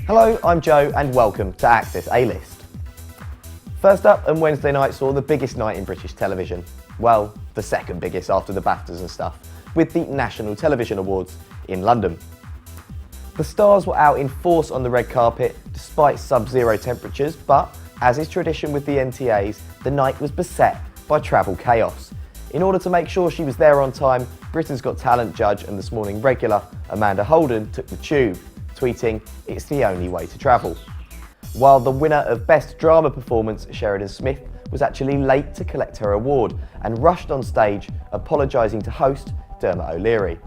Hello, I'm Joe and welcome to Access A-List. First up, and Wednesday night saw the biggest night in British television. Well, the second biggest after the BAFTAs and stuff, with the National Television Awards in London. The stars were out in force on the red carpet despite sub-zero temperatures, but as is tradition with the NTAs, the night was beset by travel chaos. In order to make sure she was there on time, Britain's Got Talent judge and This Morning regular Amanda Holden took the tube, tweeting, "It's the only way to travel." While the winner of Best Drama Performance, Sheridan Smith, was actually late to collect her award and rushed on stage, apologising to host Dermot O'Leary.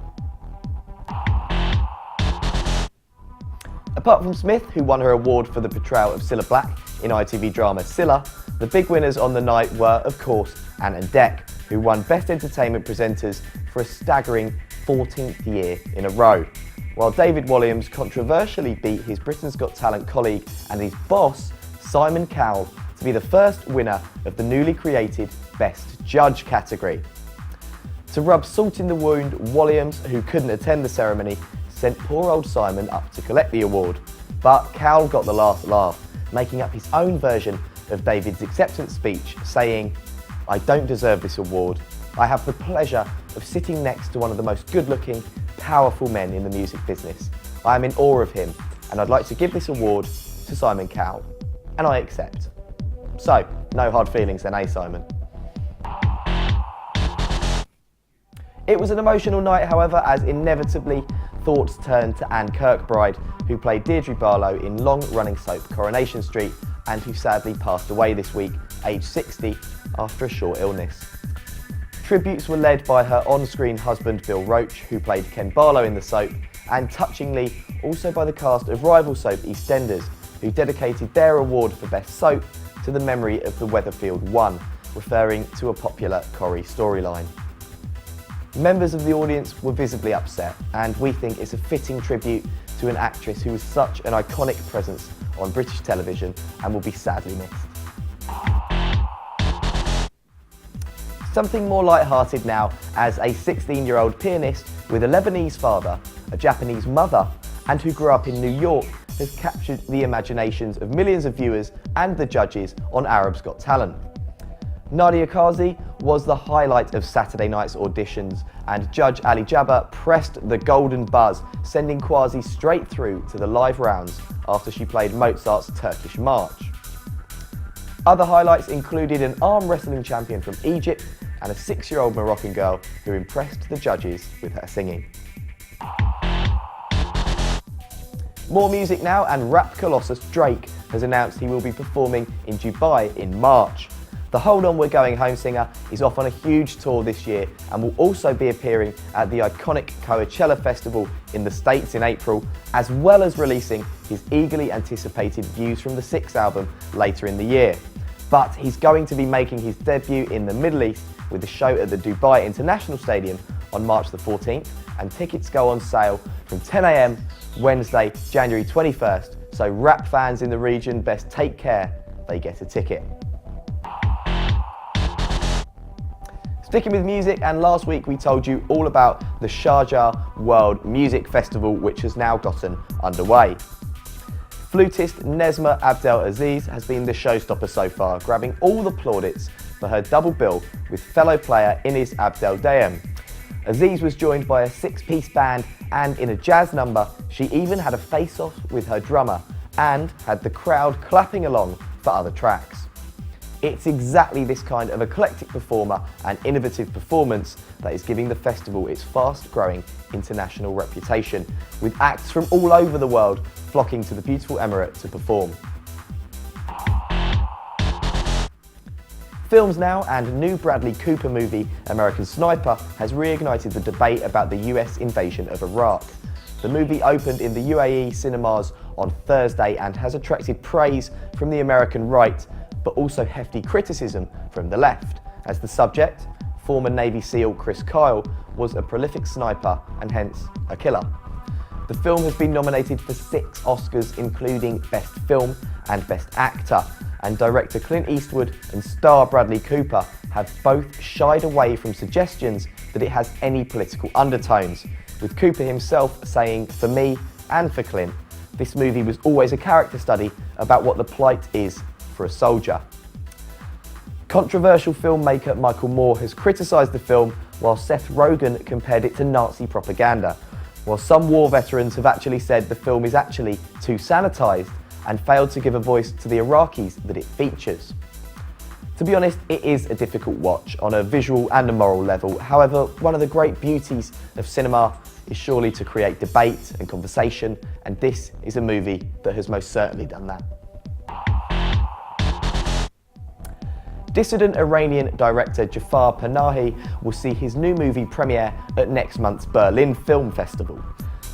Apart from Smith, who won her award for the portrayal of Cilla Black in ITV drama Cilla, the big winners on the night were, of course, Ant and Dec, who won Best Entertainment Presenters for a staggering 14th year in a row, while David Walliams controversially beat his Britain's Got Talent colleague and his boss, Simon Cowell, to be the first winner of the newly created Best Judge category. To rub salt in the wound, Walliams, who couldn't attend the ceremony, sent poor old Simon up to collect the award, but Cowell got the last laugh, making up his own version of David's acceptance speech, saying, "I don't deserve this award. I have the pleasure of sitting next to one of the most good-looking, powerful men in the music business. I am in awe of him, and I'd like to give this award to Simon Cowell, and I accept." So, no hard feelings then, eh, Simon? It was an emotional night, however, as inevitably thoughts turned to Anne Kirkbride, who played Deirdre Barlow in long-running soap Coronation Street and who sadly passed away this week, aged 60, after a short illness. Tributes were led by her on-screen husband Bill Roach, who played Ken Barlow in the soap, and touchingly also by the cast of rival soap EastEnders, who dedicated their award for Best Soap to the memory of the Weatherfield One, referring to a popular Corrie storyline. Members of the audience were visibly upset, and we think it's a fitting tribute to an actress who was such an iconic presence on British television and will be sadly missed. Something more light-hearted now, as a 16-year-old pianist with a Lebanese father, a Japanese mother, and who grew up in New York, has captured the imaginations of millions of viewers and the judges on Arab's Got Talent. Nadia Kazi was the highlight of Saturday night's auditions, and Judge Ali Jabba pressed the golden buzz, sending Kazi straight through to the live rounds after she played Mozart's Turkish March. Other highlights included an arm wrestling champion from Egypt and a 6-year-old Moroccan girl who impressed the judges with her singing. More music now, and rap colossus Drake has announced he will be performing in Dubai in March. The Hold On We're Going Home singer is off on a huge tour this year and will also be appearing at the iconic Coachella Festival in the States in April, as well as releasing his eagerly anticipated Views from the Six album later in the year. But he's going to be making his debut in the Middle East with a show at the Dubai International Stadium on March the 14th, and tickets go on sale from 10 AM Wednesday, January 21st, so rap fans in the region best take care they get a ticket. Sticking with music, and last week we told you all about the Sharjah World Music Festival, which has now gotten underway. Flutist Nesma Abdel Aziz has been the showstopper so far, grabbing all the plaudits for her double bill with fellow player Inez Abdel Dayem. Aziz was joined by a 6-piece band, and in a jazz number, she even had a face-off with her drummer and had the crowd clapping along for other tracks. It's exactly this kind of eclectic performer and innovative performance that is giving the festival its fast-growing international reputation, with acts from all over the world flocking to the beautiful emirate to perform. Films now, and new Bradley Cooper movie American Sniper has reignited the debate about the US invasion of Iraq. The movie opened in the UAE cinemas on Thursday and has attracted praise from the American right, but also hefty criticism from the left, as the subject, former Navy SEAL Chris Kyle, was a prolific sniper and hence a killer. The film has been nominated for 6 Oscars, including Best Film and Best Actor, and director Clint Eastwood and star Bradley Cooper have both shied away from suggestions that it has any political undertones, with Cooper himself saying, "For me and for Clint, This movie was always a character study about what the plight is for a soldier. Controversial filmmaker Michael Moore has criticised the film, while Seth Rogen compared it to Nazi propaganda, while some war veterans have actually said the film is actually too sanitised and failed to give a voice to the Iraqis that it features. To be honest, it is a difficult watch on a visual and a moral level. However, one of the great beauties of cinema is surely to create debate and conversation, and this is a movie that has most certainly done that. Dissident Iranian director Jafar Panahi will see his new movie premiere at next month's Berlin Film Festival.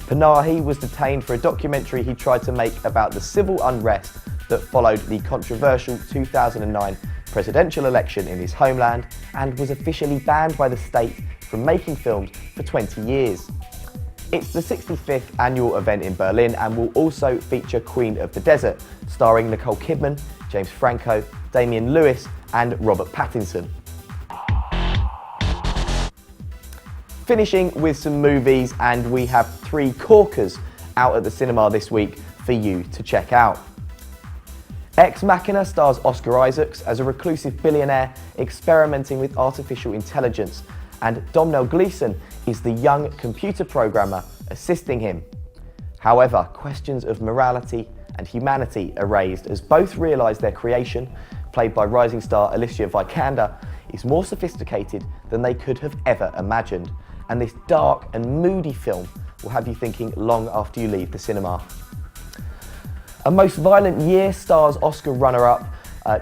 Panahi was detained for a documentary he tried to make about the civil unrest that followed the controversial 2009 presidential election in his homeland, and was officially banned by the state from making films for 20 years. It's the 65th annual event in Berlin and will also feature Queen of the Desert, starring Nicole Kidman, James Franco, Damian Lewis and Robert Pattinson. Finishing with some movies, and we have 3 corkers out at the cinema this week for you to check out. Ex Machina stars Oscar Isaacs as a reclusive billionaire experimenting with artificial intelligence, and Domhnall Gleeson is the young computer programmer assisting him. However, questions of morality and humanity are raised as both realise their creation, played by rising star Alicia Vikander, is more sophisticated than they could have ever imagined, and this dark and moody film will have you thinking long after you leave the cinema. A Most Violent Year stars Oscar runner-up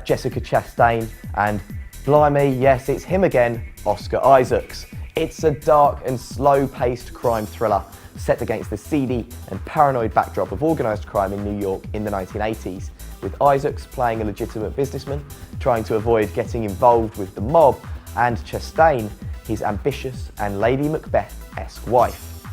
Jessica Chastain, and blimey, yes, it's him again, Oscar Isaacs. It's a dark and slow-paced crime thriller set against the seedy and paranoid backdrop of organised crime in New York in the 1980s, with Isaacs playing a legitimate businessman trying to avoid getting involved with the mob, and Chastain, his ambitious and Lady Macbeth-esque wife.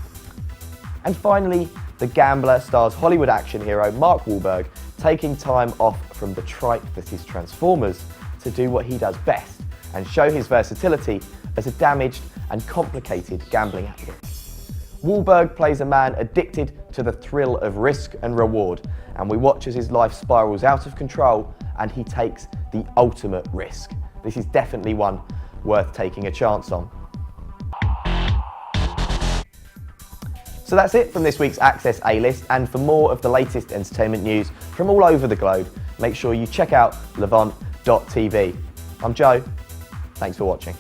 And finally, The Gambler stars Hollywood action hero Mark Wahlberg, taking time off from the tripe that is Transformers to do what he does best and show his versatility as a damaged and complicated gambling addict. Wahlberg plays a man addicted to the thrill of risk and reward, and we watch as his life spirals out of control and he takes the ultimate risk. This is definitely one worth taking a chance on. So that's it from this week's Access A-List, and for more of the latest entertainment news from all over the globe, make sure you check out levant.tv. I'm Joe, thanks for watching.